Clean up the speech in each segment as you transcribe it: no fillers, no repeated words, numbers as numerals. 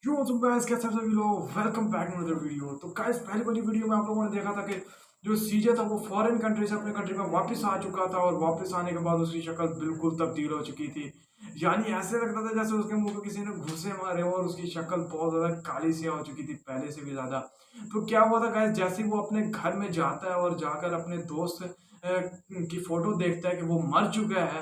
Yo what's up guys, कैसे हैं सभी लोग। Welcome back to another video. तो गाइस, पहली वाली वीडियो में आप लोगों ने देखा था कि जो सीजे था वो फॉरेन कंट्री से अपने कंट्री में वापस आ चुका था और वापस आने के बाद उसकी शक्ल बिल्कुल तब्दील हो चुकी थी। यानी ऐसे लगता था जैसे उसके मुंह पे किसी ने घुसे मारे हो और उसकी शक्ल बहुत ज्यादा काली सी हो चुकी थी पहले से भी ज्यादा। तो क्या हुआ था गाइस, जैसे ही वो अपने घर में जाता है और जाकर अपने दोस्त की फोटो देखता है कि वो मर चुका है,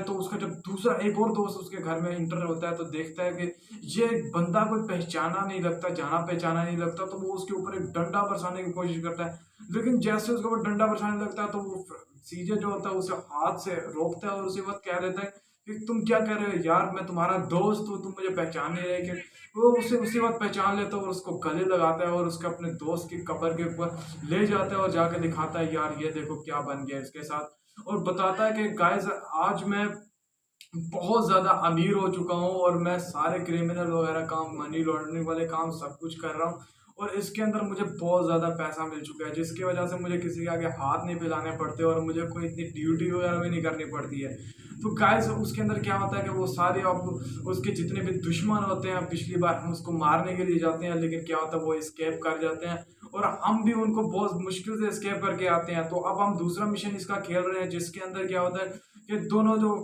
तो उसका जब दूसरा एक और दोस्त उसके घर में इंटर होता है तो देखता है कि ये बंदा कोई पहचाना नहीं लगता, जाना पहचाना नहीं लगता, तो वो उसके ऊपर एक डंडा बरसाने की कोशिश करता है। लेकिन जैसे उसके ऊपर डंडा बरसाने लगता है तो वो सीजे जो होता है उसे हाथ से रोकता है और उसी वक्त कह देता है कि तुम क्या कर रहे हो यार, मैं तुम्हारा दोस्त हूँ, तुम मुझे पहचान नहीं रहे। कि वो उसे उसी वक्त पहचान लेता है और उसको गले लगाता है और उसके अपने दोस्त की कब्र के ऊपर ले जाता है और जाकर दिखाता है, यार ये देखो क्या बन गया इसके साथ। और बताता है कि गाइस, आज मैं बहुत ज़्यादा अमीर हो चुका हूँ और मैं सारे क्रिमिनल वगैरह काम, मनी लॉन्ड्रिंग वाले काम सब कुछ कर रहा हूँ और इसके अंदर मुझे बहुत ज़्यादा पैसा मिल चुका है, जिसकी वजह से मुझे किसी के आगे हाथ नहीं फैलाने पड़ते और मुझे कोई इतनी ड्यूटी वगैरह भी नहीं करनी पड़ती है। तो गाइस, उसके अंदर क्या होता है कि वो सारे अब उसके जितने भी दुश्मन होते हैं, पिछली बार हम उसको मारने के लिए जाते हैं लेकिन क्या होता है वो स्केप कर जाते हैं और हम भी उनको बहुत मुश्किल से स्केप करके आते हैं। तो अब हम दूसरा मिशन इसका खेल रहे हैं जिसके अंदर क्या होता है कि दोनों जो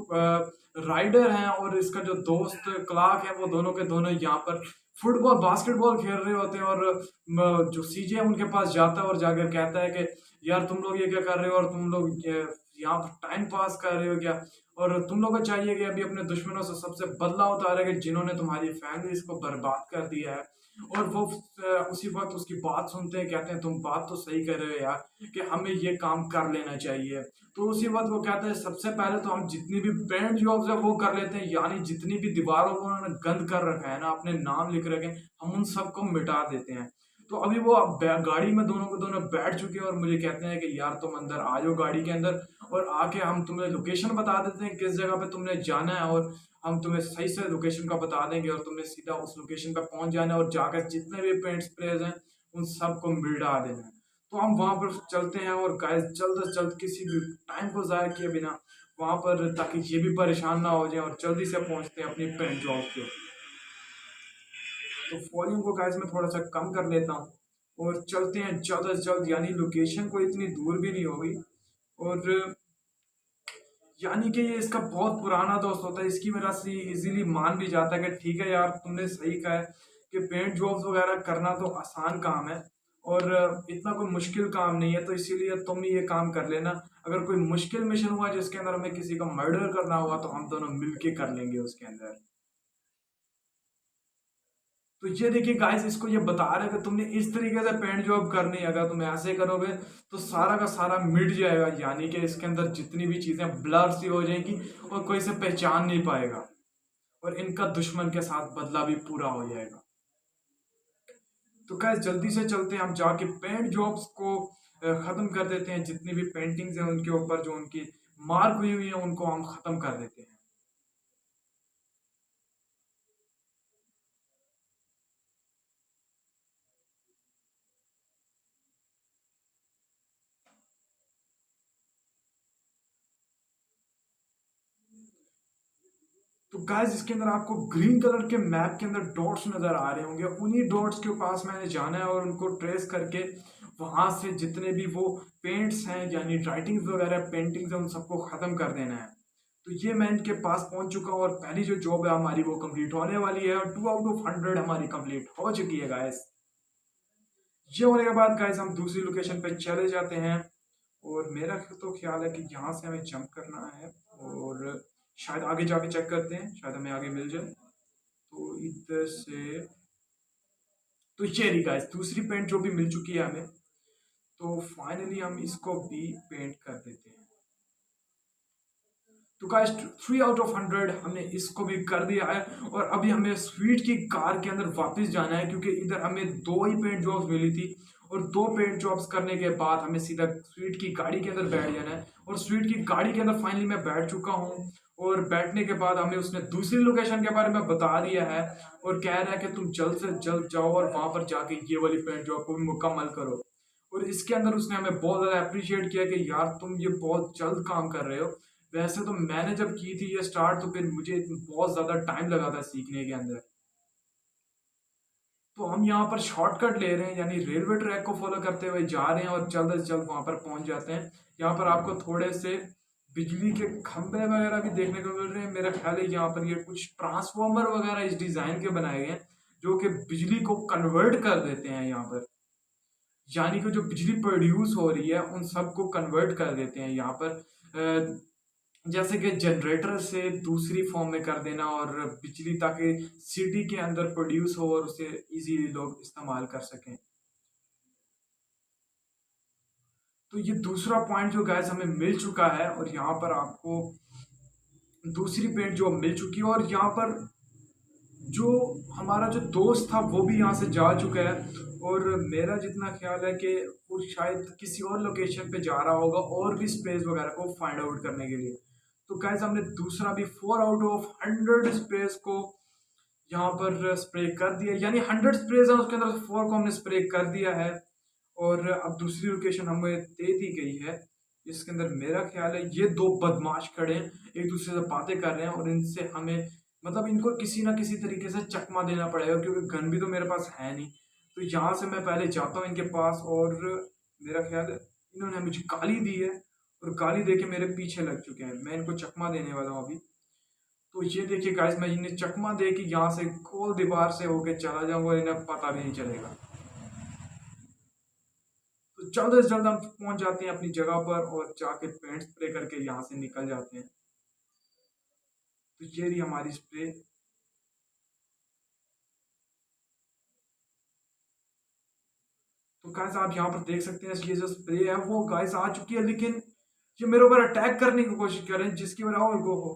राइडर हैं और इसका जो दोस्त क्लार्क है वो दोनों के दोनों यहाँ पर फुटबॉल बास्केटबॉल खेल रहे होते हैं और जो सीजे है उनके पास जाता है और जाकर कहता है कि यार तुम लोग ये क्या कर रहे हो और तुम लोग यहाँ पर टाइम पास कर रहे हो क्या, और तुम लोग को चाहिए कि अभी अपने दुश्मनों से सबसे बदला उतारे कि जिन्होंने तुम्हारी फैमिली को बर्बाद कर दिया है। और वो उसी वक्त उसकी बात सुनते हैं, कहते हैं तुम बात तो सही कर रहे हो यार कि हमें ये काम कर लेना चाहिए। तो उसी वक्त वो कहते हैं सबसे पहले तो हम जितनी भी पेंट जॉब्स है वो कर लेते हैं, यानी जितनी भी दीवारों पर उन्होंने गंद कर रखा है ना, अपने नाम लिख रखे हैं, हम उन सबको मिटा देते हैं। तो अभी वो अब गाड़ी में दोनों को दोनों बैठ चुके हैं और मुझे कहते हैं कि यार तुम अंदर आ जाओ गाड़ी के अंदर और आके हम तुम्हें लोकेशन बता देते हैं किस जगह पे तुमने जाना है और हम तुम्हें सही से लोकेशन का बता देंगे और तुमने सीधा उस लोकेशन पे पहुंच जाना है और जाकर जितने भी पेंट स्प्रेज हैं उन सबको मिटा देना है। तो हम वहां पर चलते हैं और गाइस जल्द से जल्द किसी भी टाइम को ज़ाया किए बिना वहां पर, ताकि ये भी परेशान ना हो जाए, और जल्दी से पहुंचते हैं अपनी पेंट जॉब पे। तो वॉल्यूम को गाइस मैं थोड़ा सा कम कर लेता हूँ और चलते हैं जल्द से जल्द, यानी लोकेशन को इतनी दूर भी नहीं होगी। और यानी कि ये इसका बहुत पुराना दोस्त होता है, इसकी वजह से इजीली मान भी जाता है कि ठीक है यार तुमने सही कहा है कि पेंट जॉब्स वगैरह करना तो आसान काम है और इतना कोई मुश्किल काम नहीं है, तो इसीलिए तुम ही ये काम कर लेना। अगर कोई मुश्किल मिशन हुआ जिसके अंदर हमें किसी का मर्डर करना हुआ तो हम दोनों मिलके कर लेंगे उसके अंदर। तो ये देखिए गाइस, इसको ये बता रहे हैं कि तुमने इस तरीके से पेंट जॉब करनी है, अगर तुम ऐसे करोगे तो सारा का सारा मिट जाएगा, यानी कि इसके अंदर जितनी भी चीजें ब्लर सी हो जाएंगी और कोई इसे पहचान नहीं पाएगा और इनका दुश्मन के साथ बदला भी पूरा हो जाएगा। तो गाइस जल्दी से चलते हैं, हम जाके पेंट जॉब्स को खत्म कर देते हैं, जितनी भी पेंटिंग्स हैं उनके ऊपर जो उनकी मार्क हुई हुई है उनको हम खत्म कर देते हैं। तो गाइस इसके अंदर आपको ग्रीन कलर के मैप के अंदर डॉट्स नजर आ रहे होंगे, उन्हीं डॉट्स के पास मैंने जाना है और उनको ट्रेस करके वहां से जितने भी वो पेंट्स हैं यानी राइटिंग्स वगैरह पेंटिंग्स हैं उन सबको खत्म कर देना है। तो ये मैं इनके पास पहुंच चुका हूँ और पहली जो जॉब है हमारी वो कंप्लीट होने वाली है और 2 आउट ऑफ 100 हमारी कंप्लीट हो चुकी है गाइस। ये होने के बाद गाइस हम दूसरी लोकेशन पे चले जाते हैं और मेरा तो ख्याल है कि यहाँ से हमें जंप करना है और शायद आगे जाके चेक करते हैं, शायद हमें आगे मिल जाए। तो इधर से तो ये रही गाइस दूसरी पेंट जो भी मिल चुकी है हमें। तो फाइनली हम इसको भी पेंट कर देते हैं। तो गाइस 3 आउट ऑफ 100 हमने इसको भी कर दिया है और अभी हमें स्वीट की कार के अंदर वापस जाना है, क्योंकि इधर हमें दो ही पेंट जॉब्स मिली थी और दो पेंट जॉब्स करने के बाद हमें सीधा स्वीट की गाड़ी के अंदर बैठ जाना है। और स्वीट की गाड़ी के अंदर फाइनली मैं बैठ चुका हूँ और बैठने के बाद हमें उसने दूसरी लोकेशन के बारे में बता दिया है और कह रहा है कि तुम जल्द से जल्द जाओ और वहां पर जाके ये वाली पेंट जॉब को भी मुकम्मल करो। और इसके अंदर उसने हमें बहुत ज़्यादा अप्रिशिएट किया कि यार तुम ये बहुत जल्द काम कर रहे हो। वैसे तो मैंने जब की थी ये स्टार्ट तो फिर मुझे बहुत ज़्यादा टाइम लगा था सीखने के अंदर। तो हम यहाँ पर शॉर्टकट ले रहे हैं, यानी रेलवे ट्रैक को फॉलो करते हुए जा रहे हैं और जल्द से जल्द वहाँ पर पहुँच जाते हैं। यहाँ पर आपको थोड़े से बिजली के खंभे वगैरह भी देखने को मिल रहे हैं। मेरा ख्याल है यहाँ पर ये कुछ ट्रांसफॉर्मर वगैरह इस डिज़ाइन के बनाए गए हैं, जो कि बिजली को कन्वर्ट कर देते हैं यहाँ पर। यानी कि जो बिजली प्रोड्यूस हो रही है, उन सबको कन्वर्ट कर देते हैं यहाँ पर। जैसे कि जनरेटर से दूसरी फॉर्म में कर देना और बिजली ताकि सिटी के अंदर प्रोड्यूस हो और उसे इजीली लोग इस्तेमाल कर सकें। तो ये दूसरा पॉइंट जो गाइस हमें मिल चुका है, और यहाँ पर आपको दूसरी पेंट जो मिल चुकी है, और यहाँ पर जो हमारा जो दोस्त था वो भी यहाँ से जा चुका है। और मेरा जितना ख्याल है कि वो शायद किसी और लोकेशन पे जा रहा होगा और भी स्पेस वगैरह को फाइंड आउट करने के लिए। तो गाइस हमने दूसरा भी 4 आउट ऑफ 100 स्पेस को यहाँ पर स्प्रे कर दिया, यानी 100 स्प्रेज है उसके अंदर से 4 को हमने स्प्रे कर दिया है। और अब दूसरी लोकेशन हमें दे दी गई है, जिसके अंदर मेरा ख्याल है ये दो बदमाश खड़े हैं, एक दूसरे से बातें कर रहे हैं, और इनसे हमें मतलब इनको किसी ना किसी तरीके से चकमा देना पड़ेगा, क्योंकि गन भी तो मेरे पास है नहीं। तो यहाँ से मैं पहले जाता हूँ इनके पास, और मेरा ख्याल है इन्होंने मुझे गाली दी है, और गाली दे के मेरे पीछे लग चुके हैं। मैं इनको चकमा देने वाला हूँ अभी। तो ये देखिए गाइस, मैं इन्हें चकमा दे के यहाँ से गोल दीवार से होके चला जाऊंगा, इन्हें पता भी नहीं चलेगा। तो जल्द से जल्द हम पहुंच जाते हैं अपनी जगह पर, और जाके पेंट स्प्रे करके यहाँ से निकल जाते हैं। तो ये रही हमारी स्प्रे। तो गाइस आप यहाँ पर देख सकते हैं, ये जो स्प्रे है वो गाइस आ चुकी है, लेकिन ये मेरे ऊपर अटैक करने की कोशिश कर रहे हैं, जिसकी वजह और वो हो।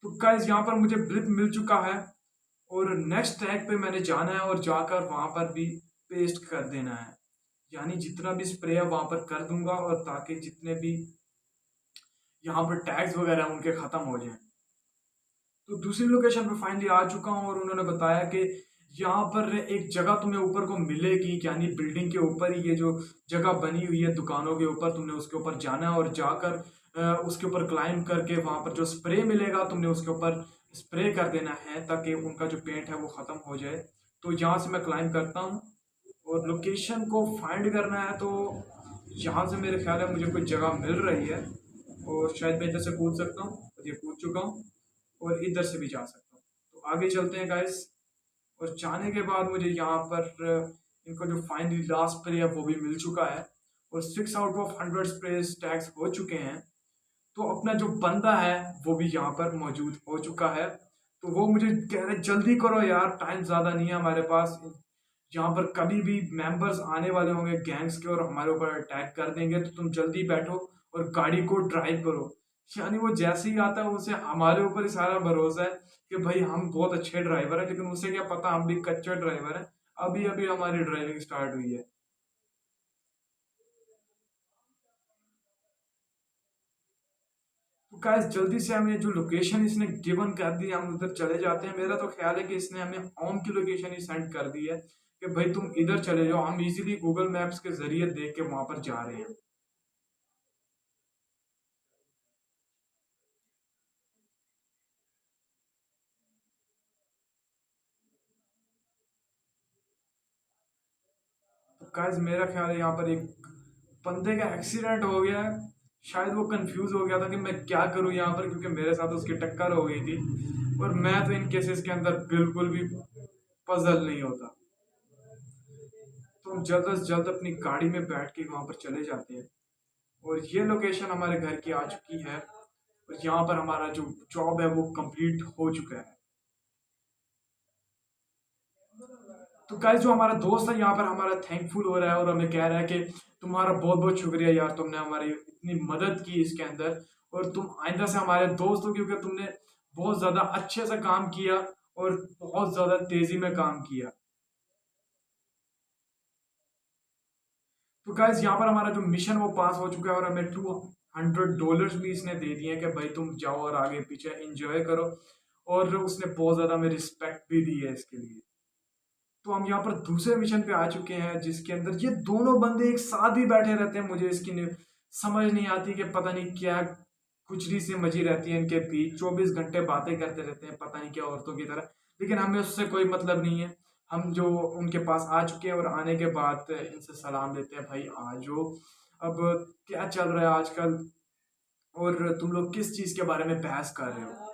तो गाइस यहाँ पर मुझे ब्लिप मिल चुका है, और नेक्स्ट टैग पे मैंने जाना है और जाकर वहां पर भी पेस्ट कर देना है, यानी जितना भी स्प्रे है वहां पर कर दूंगा, और ताकि जितने भी यहाँ पर टैग्स वगैरह हैं, उनके ख़त्म हो जाएं। तो दूसरी लोकेशन पे फाइनली आ चुका हूँ, और उन्होंने बताया कि यहाँ पर एक जगह तुम्हें ऊपर को मिलेगी, यानी बिल्डिंग के ऊपर ही ये जो जगह बनी हुई है दुकानों के ऊपर, तुमने उसके ऊपर जाना है, और जाकर उसके ऊपर क्लाइंब करके वहाँ पर जो स्प्रे मिलेगा तुमने उसके ऊपर स्प्रे कर देना है, ताकि उनका जो पेंट है वो ख़त्म हो जाए। तो यहाँ से मैं क्लाइंब करता हूँ, और लोकेशन को फाइंड करना है। तो यहाँ से मेरे ख्याल है मुझे कोई जगह मिल रही है, और शायद मैं इधर से कूद सकता हूँ, और ये कूद चुका हूँ, और इधर से भी जा सकता हूँ। तो आगे चलते हैं गाइस, और जाने के बाद मुझे यहाँ पर इनको जो फाइनली लास्ट स्प्रे है वो भी मिल चुका है, और 6 आउट ऑफ 100 स्प्रे टैग्स हो चुके हैं। तो अपना जो बंदा है वो भी यहाँ पर मौजूद हो चुका है। तो वो मुझे कह रहे जल्दी करो यार, टाइम ज़्यादा नहीं है हमारे पास, यहाँ पर कभी भी मेंबर्स आने वाले होंगे गैंग्स के और हमारे ऊपर अटैक कर देंगे, तो तुम जल्दी बैठो और गाड़ी को ड्राइव करो। यानी वो जैसे ही आता है उसे हमारे ऊपर ही सारा भरोसा है कि भाई हम बहुत अच्छे ड्राइवर हैं, लेकिन उसे क्या पता हम भी कच्चे ड्राइवर हैं, अभी अभी हमारी ड्राइविंग स्टार्ट हुई है। तो गाइस जल्दी से हमें जो लोकेशन इसने गिवन कर दी हम उधर चले जाते हैं। मेरा तो ख्याल है कि इसने हमें होम की लोकेशन ही सेंड कर दी है कि भाई तुम इधर चले जाओ, हम इजीली गूगल मैप्स के जरिए देख के वहां पर जा रहे हैं। तो गाइस मेरा ख्याल है यहाँ पर एक बंदे का एक्सीडेंट हो गया है, शायद वो कंफ्यूज हो गया था कि मैं क्या करूँ यहाँ पर, क्योंकि मेरे साथ उसकी टक्कर हो गई थी, और मैं तो इन केसेस के अंदर बिल्कुल भी पजल नहीं होता। तो हम जल्द से जल्द अपनी गाड़ी में बैठ के वहाँ पर चले जाते हैं, और ये लोकेशन हमारे घर की आ चुकी है, और यहाँ पर हमारा जो जॉब है वो कंप्लीट हो चुका है। तो गाइस जो हमारा दोस्त है यहाँ पर हमारा थैंकफुल हो रहा है, और हमें कह रहा है कि तुम्हारा बहुत बहुत शुक्रिया यार, तुमने हमारी इतनी मदद की इसके अंदर, और तुम आइंदा से हमारे दोस्त हो, क्योंकि तुमने बहुत ज़्यादा अच्छे से काम किया और बहुत ज़्यादा तेज़ी में काम किया। तो गाइस यहाँ पर हमारा जो मिशन वो पास हो चुका है, और हमें $200 भी इसने दे दिए हैं कि भाई तुम जाओ और आगे पीछे एंजॉय करो, और उसने बहुत ज़्यादा हमें रिस्पेक्ट भी दी है इसके लिए। तो हम यहाँ पर दूसरे मिशन पे आ चुके हैं, जिसके अंदर ये दोनों बंदे एक साथ ही बैठे रहते हैं। मुझे इसकी समझ नहीं आती कि पता नहीं क्या कुचली सी मची रहती है इनके बीच, 24 घंटे बातें करते रहते हैं, पता नहीं क्या औरतों की तरह, लेकिन हमें उससे कोई मतलब नहीं है। हम जो उनके पास आ चुके हैं और आने के बाद इनसे सलाम लेते हैं, भाई आ जाओ। अब क्या चल रहा है आजकल और तुम लोग किस चीज़ के बारे में बहस कर रहे हो?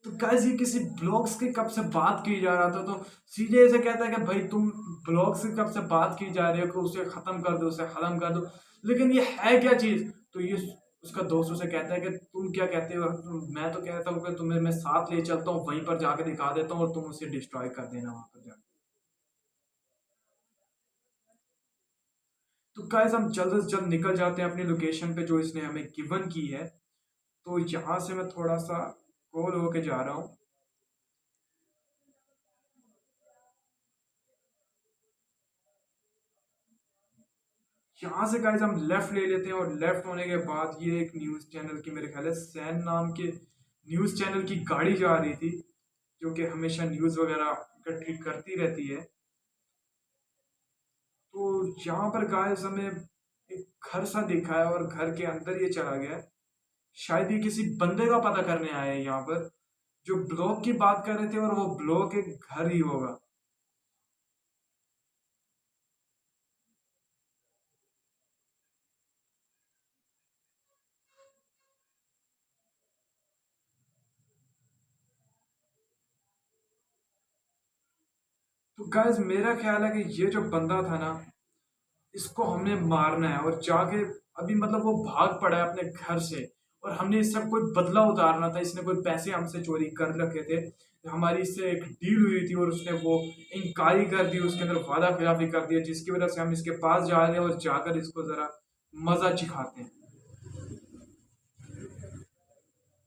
तो गाइस ये किसी ब्लॉग्स की कब से बात की जा रहा था, तो सीधे ऐसे कहता है कि भाई तुम ब्लॉग्स की कब से बात की जा रही हो कि उसे खत्म कर दो, उसे खत्म कर दो। लेकिन ये है क्या चीज? तो ये उसका दोस्त उसे कहता है कि तुम क्या कहते हो? मैं तो कहता हूँ कि तुम्हें मैं साथ ले चलता हूँ, वहीं पर जाके दिखा देता हूँ और तुम उसे डिस्ट्रॉय कर देना वहां पर जाके। तो गाइस हम जल्द से जल्द निकल जाते हैं अपनी लोकेशन पे जो इसने हमें गिवन की है। तो यहाँ से मैं थोड़ा सा गोल होके जा रहा हूँ। यहाँ से गाइस हम लेफ्ट ले लेते हैं और लेफ्ट होने के बाद ये एक न्यूज़ चैनल की, मेरे ख्याल है सैन नाम के न्यूज़ चैनल की गाड़ी जा रही थी, जो कि हमेशा न्यूज़ वगैरह इकट्ठी करती रहती है। तो यहाँ पर गाइस हमें एक घर सा दिखा है और घर के अंदर ये चला गया है। शायद ये किसी बंदे का पता करने आए हैं यहाँ पर, जो ब्लॉक की बात कर रहे थे, और वो ब्लॉक एक घर ही होगा। तो गाइस मेरा ख्याल है कि ये जो बंदा था ना, इसको हमने मारना है और जाके अभी मतलब वो भाग पड़ा है अपने घर से, और हमने इससे कोई बदला उतारना था। इसने कोई पैसे हमसे चोरी कर रखे थे, हमारी इससे एक डील हुई थी और उसने वो इनकारी कर दी, उसके अंदर वादा खिलाफी कर दिया, जिसकी वजह से हम इसके पास जा रहे हैं और जाकर इसको जरा मजा चिखाते हैं।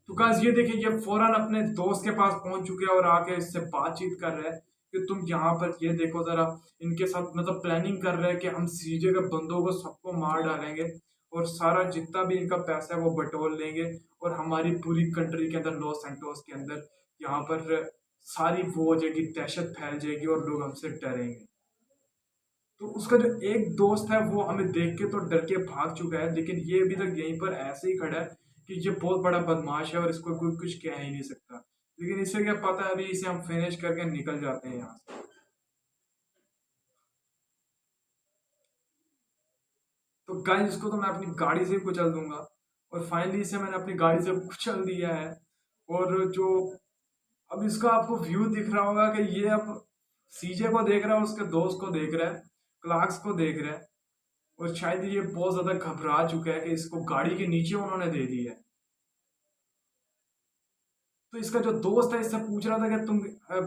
तो गाइस ये देखिए, ये फौरन अपने दोस्त के पास पहुंच चुके हैं और आके इससे बातचीत कर रहे हैं कि तुम यहाँ पर ये देखो जरा, इनके साथ मतलब प्लानिंग कर रहे हैं कि हम सीजे के बंदों को सबको मार डालेंगे और सारा जितना भी इनका पैसा है वो बटोर लेंगे, और हमारी पूरी कंट्री के अंदर, लॉस सैंटोस के अंदर, यहाँ पर सारी वो हो जाएगी, दहशत फैल जाएगी और लोग हमसे डरेंगे। तो उसका जो एक दोस्त है वो हमें देख के तो डर के भाग चुका है, लेकिन ये अभी तक यहीं पर ऐसे ही खड़ा है कि ये बहुत बड़ा बदमाश है और इसको कोई कुछ कह ही नहीं सकता। लेकिन इसे क्या पता है, अभी इसे हम फिनिश करके निकल जाते हैं यहाँ से। तो गाइस इसको तो मैं अपनी गाड़ी से कुचल दूंगा, और फाइनली इसे मैंने अपनी गाड़ी से कुचल दिया है। और जो अब इसका आपको व्यू दिख रहा होगा कि ये अब सीजे को देख रहा है, उसके दोस्त को देख रहा है, क्लार्क्स को देख रहा है, और शायद ये बहुत ज्यादा घबरा चुका है कि इसको गाड़ी के नीचे उन्होंने दे दी है। तो इसका जो दोस्त है इससे पूछ रहा था कि तुम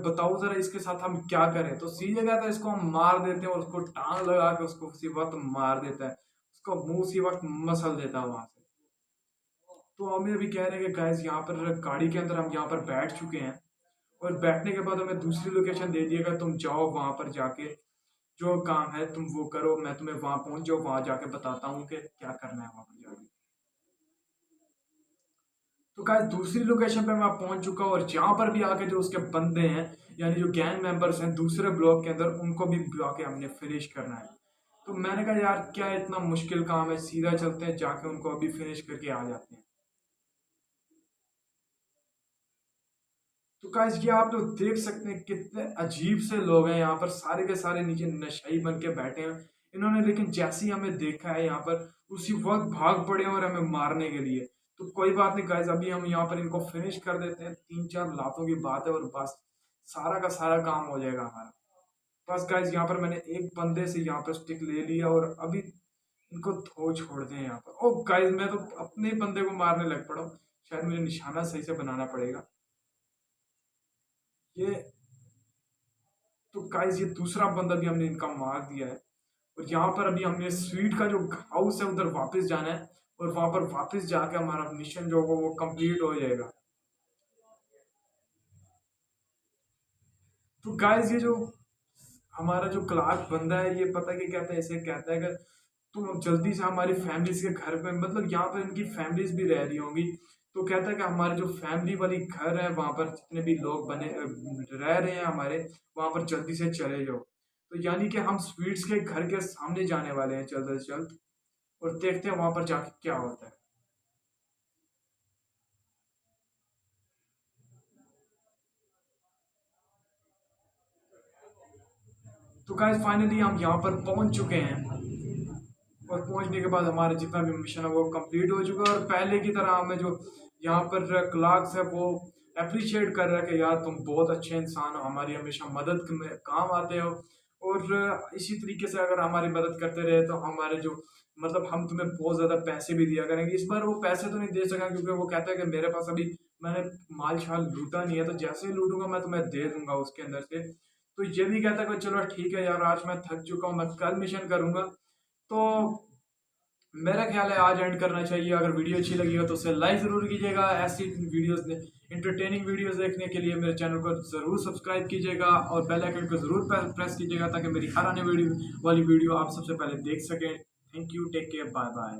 बताओ जरा इसके साथ हम क्या करें, तो सीधे कहता है इसको हम मार देते हैं, और उसको टांग लगा के उसको उसी वक्त मार देता है, उसका मुंह उसी वक्त मसल देता है वहां से। तो हमें अभी कह रहे हैं कि गाइस यहाँ पर गाड़ी के अंदर हम यहाँ पर बैठ चुके हैं, और बैठने के बाद हमें दूसरी लोकेशन दे दिएगा, तुम जाओ वहां पर जाके जो काम है तुम वो करो, मैं तुम्हें वहां पहुंच जाओ, वहां जाके बताता हूँ कि क्या करना है वहां पर जाके। तो गाइस दूसरी लोकेशन पे मैं पहुंच चुका हूँ, और जहां पर भी आके जो उसके बंदे हैं, यानी जो गैंग मेंबर्स हैं दूसरे ब्लॉक के अंदर, उनको भी आके हमने फिनिश करना है। तो मैंने कहा यार क्या इतना मुश्किल काम है, सीधा चलते हैं जाके उनको अभी फिनिश करके आ जाते हैं। तो गाइस ये आप लोग देख सकते हैं कितने अजीब से लोग हैं यहाँ पर, सारे के सारे नीचे नशाई बन के बैठे हैं इन्होंने, लेकिन जैसे ही हमें देखा है यहाँ पर उसी वक्त भाग पड़े और हमें मारने के लिए। तो कोई बात नहीं गाइस, अभी हम यहाँ पर इनको फिनिश कर देते हैं, 3-4 लातों की बात है और बस सारा का सारा काम हो जाएगा हमारा। बस गाइस यहाँ पर मैंने एक बंदे से यहाँ पर स्टिक ले लिया और अभी इनको धो छोड़ दें यहाँ पर। ओ गाइस मैं तो अपने ही बंदे को मारने लग पड़ा हूँ, शायद मुझे निशाना सही से बनाना पड़ेगा। ये तो गाइस ये दूसरा बंदा भी हमने इनका मार दिया है, और यहाँ पर अभी हमने स्वीट का जो हाउस है उधर वापस जाना है, और वहां पर वापस जाके हमारा मिशन जो होगा वो कंप्लीट हो जाएगा। तो गाइस ये जो हमारा जो क्लार्क बंदा है, ये पता है कि कहता है, इसे कहता है कि तुम जल्दी से हमारी फैमिलीज के घर पे, मतलब यहाँ पर इनकी फैमिलीज भी रह रही होंगी, तो कहता है कि हमारे जो फैमिली वाली घर है वहां पर जितने भी लोग बने रह रहे हैं हमारे, वहां पर जल्दी से चले जाओ। तो यानी कि हम स्वीट्स के घर के सामने जाने वाले हैं जल्द से जल्द, और देखते हैं वहां पर जाके क्या होता है। तो गाइस फाइनली हम यहाँ पर पहुंच चुके हैं, और पहुंचने के बाद हमारा जितना भी मिशन है वो कंप्लीट हो चुका है। और पहले की तरह हमें जो यहाँ पर क्लार्क्स है वो अप्रिशिएट कर रहा है कि यार तुम बहुत अच्छे इंसान हो, हमारी हमेशा मदद में काम आते हो, और इसी तरीके से अगर हमारी मदद करते रहे तो हमारे जो मतलब हम तुम्हें बहुत ज़्यादा पैसे भी दिया करेंगे। इस बार वो पैसे तो नहीं दे सका क्योंकि वो कहता है कि मेरे पास अभी मैंने माल शाल लूटा नहीं है, तो जैसे ही लूटूंगा मैं तुम्हें दे दूंगा उसके अंदर से। तो ये भी कहता है कि चलो ठीक है यार, आज मैं थक चुका हूँ, मैं कल मिशन करूंगा। तो मेरा ख्याल है आज एंड करना चाहिए। अगर वीडियो अच्छी लगी हो तो उसे लाइक ज़रूर कीजिएगा। ऐसी वीडियोस इंटरटेनिंग वीडियोस देखने के लिए मेरे चैनल को ज़रूर सब्सक्राइब कीजिएगा, और बेल आइकन को ज़रूर प्रेस कीजिएगा ताकि मेरी हर आने वाली वीडियो आप सबसे पहले देख सकें। Thank you, take care, bye bye.